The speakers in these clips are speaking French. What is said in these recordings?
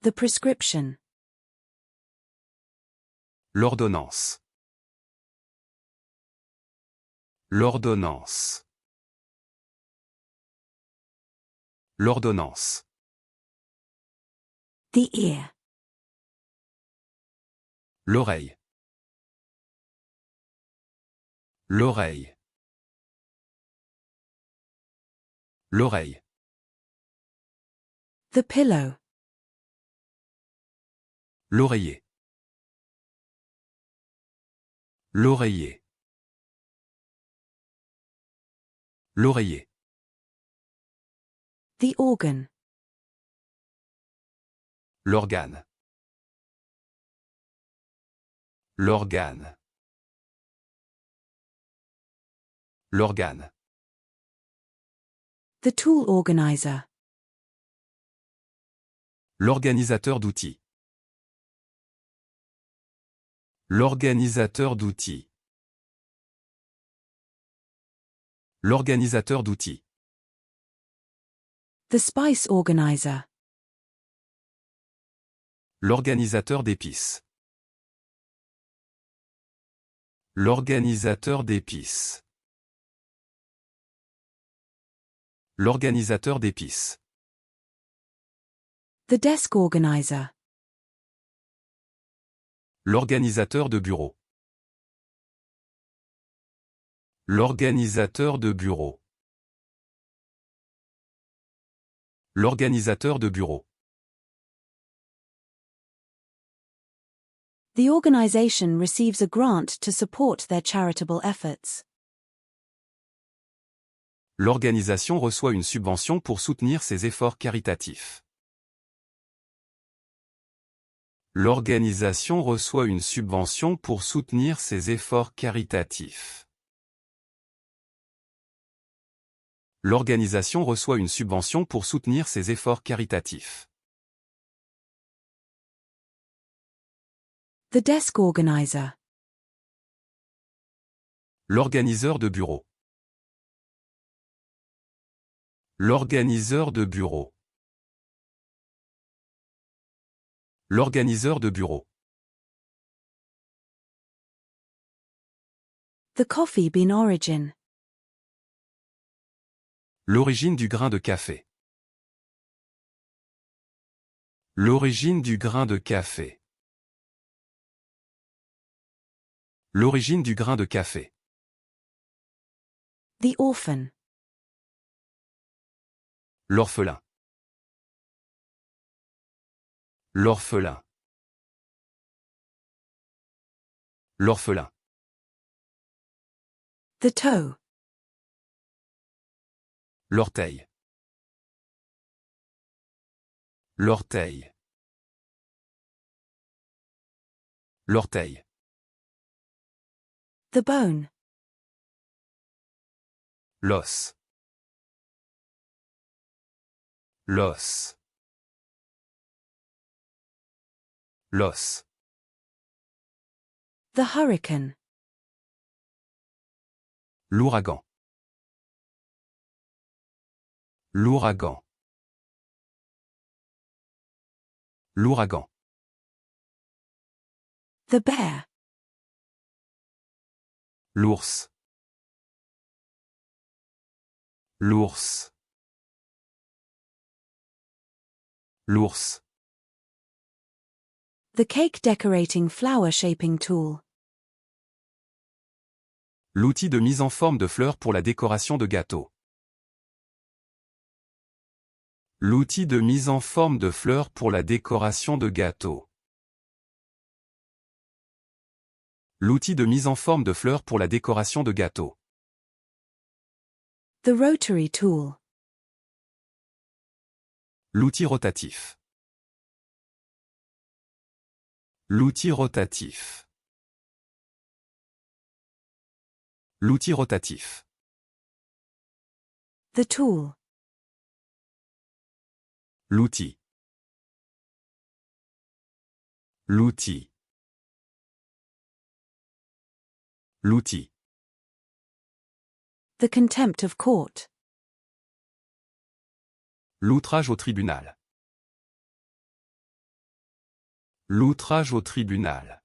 The prescription. L'ordonnance. L'ordonnance. L'ordonnance. The ear. L'oreille. L'oreille. L'oreille. The pillow. L'oreiller. L'oreiller. L'oreiller. The organ. L'organe. L'organe. L'organe. The tool organizer. L'organisateur d'outils. L'organisateur d'outils. L'organisateur d'outils. The spice organizer. L'organisateur d'épices. L'organisateur d'épices. L'organisateur d'épices. The desk organizer. L'organisateur de bureau. L'organisateur de bureau. L'organisateur de bureau. The organization receives a grant to support their charitable efforts. L'organisation reçoit une subvention pour soutenir ses efforts caritatifs. L'organisation reçoit une subvention pour soutenir ses efforts caritatifs. L'organisation reçoit une subvention pour soutenir ses efforts caritatifs. The desk organizer. L'organiseur de bureau. L'organiseur de bureau. L'organiseur de bureau. The coffee bean origin. L'origine du grain de café. L'origine du grain de café. L'origine du grain de café. The orphan. L'orphelin. L'orphelin. L'orphelin. The toe. L'orteil. L'orteil. L'orteil. The bone. L'os. L'os. L'os. The hurricane. L'ouragan. L'ouragan. L'ouragan. The bear. L'ours. L'ours. L'ours. The cake decorating flower shaping tool. L'outil de mise en forme de fleurs pour la décoration de gâteaux. L'outil de mise en forme de fleurs pour la décoration de gâteaux. L'outil de mise en forme de fleurs pour la décoration de gâteaux. The rotary tool. L'outil rotatif. L'outil rotatif. L'outil rotatif. The tool. L'outil. L'outil. L'outil. The contempt of court. L'outrage au tribunal. L'outrage au tribunal.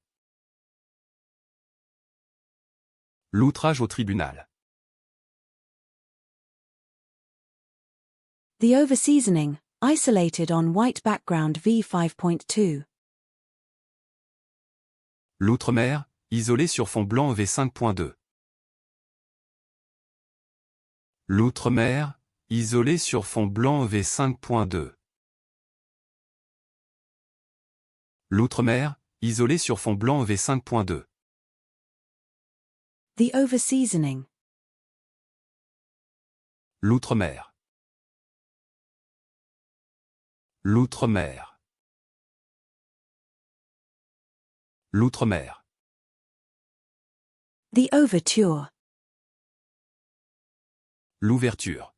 L'outrage au tribunal. The overseasoning, isolated on white background v5.2. L'outre-mer, isolé sur fond blanc v5.2. L'outre-mer, isolé sur fond blanc v5.2. L'outre-mer, isolé sur fond blanc v5.2. The overseasoning. L'outre-mer. L'outre-mer. L'outre-mer. The overture. L'ouverture.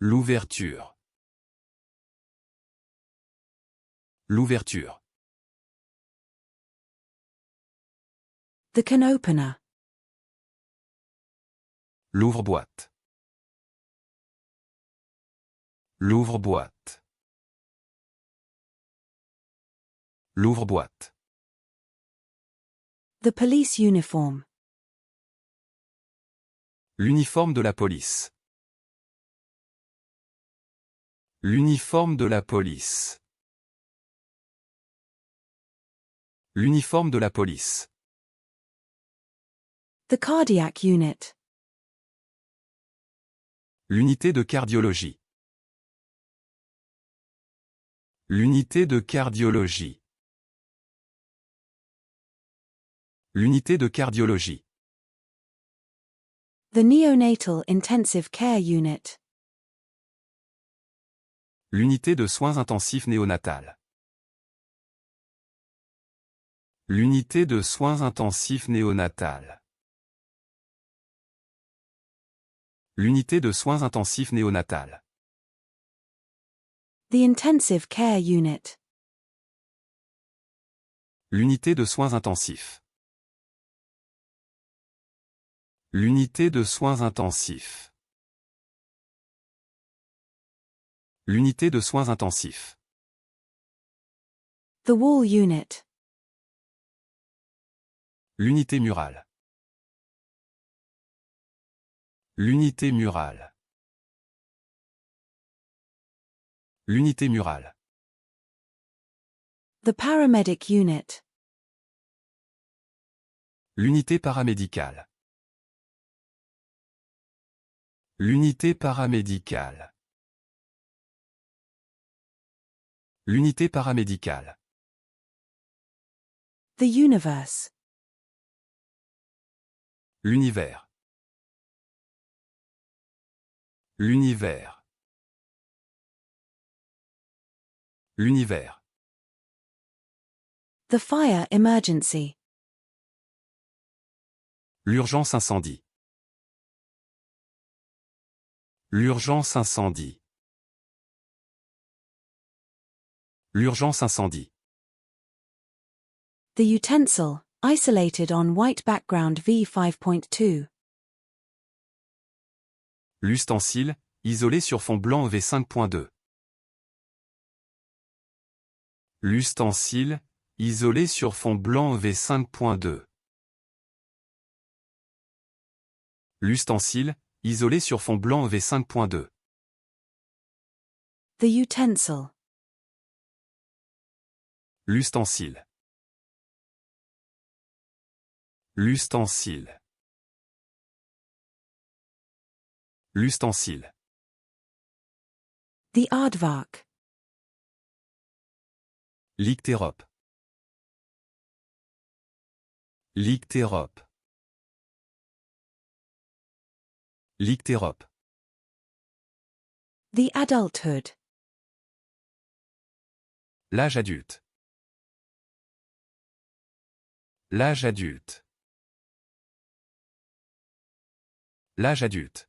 L'ouverture. L'ouverture. The can opener. L'ouvre-boîte. L'ouvre-boîte. L'ouvre-boîte. The police uniform. L'uniforme de la police. L'uniforme de la police. L'uniforme de la police. The cardiac unit. L'unité de cardiologie. L'unité de cardiologie. L'unité de cardiologie. The neonatal intensive care unit. L'unité de soins intensifs néonatal. L'unité de soins intensifs néonatal. L'unité de soins intensifs néonatal. The intensive care unit. L'unité de soins intensifs. L'unité de soins intensifs. L'unité de soins intensifs. The wall unit. L'unité murale. L'unité murale. L'unité murale. The paramedic unit. L'unité paramédicale. L'unité paramédicale. L'unité paramédicale. The universe. L'univers. L'univers. L'univers. The fire emergency. L'urgence incendie. L'urgence incendie. L'urgence incendie. The utensil, isolated on white background v5.2. L'ustensile, isolé sur fond blanc v5.2. L'ustensile, isolé sur fond blanc v5.2. L'ustensile, isolé sur fond blanc v5.2. The utensil. L'ustensile. L'ustensile. L'ustensile. The aardvark. L'ictérope. L'ictérope. L'ictérope. The adulthood. L'âge adulte. L'âge adulte. L'âge adulte.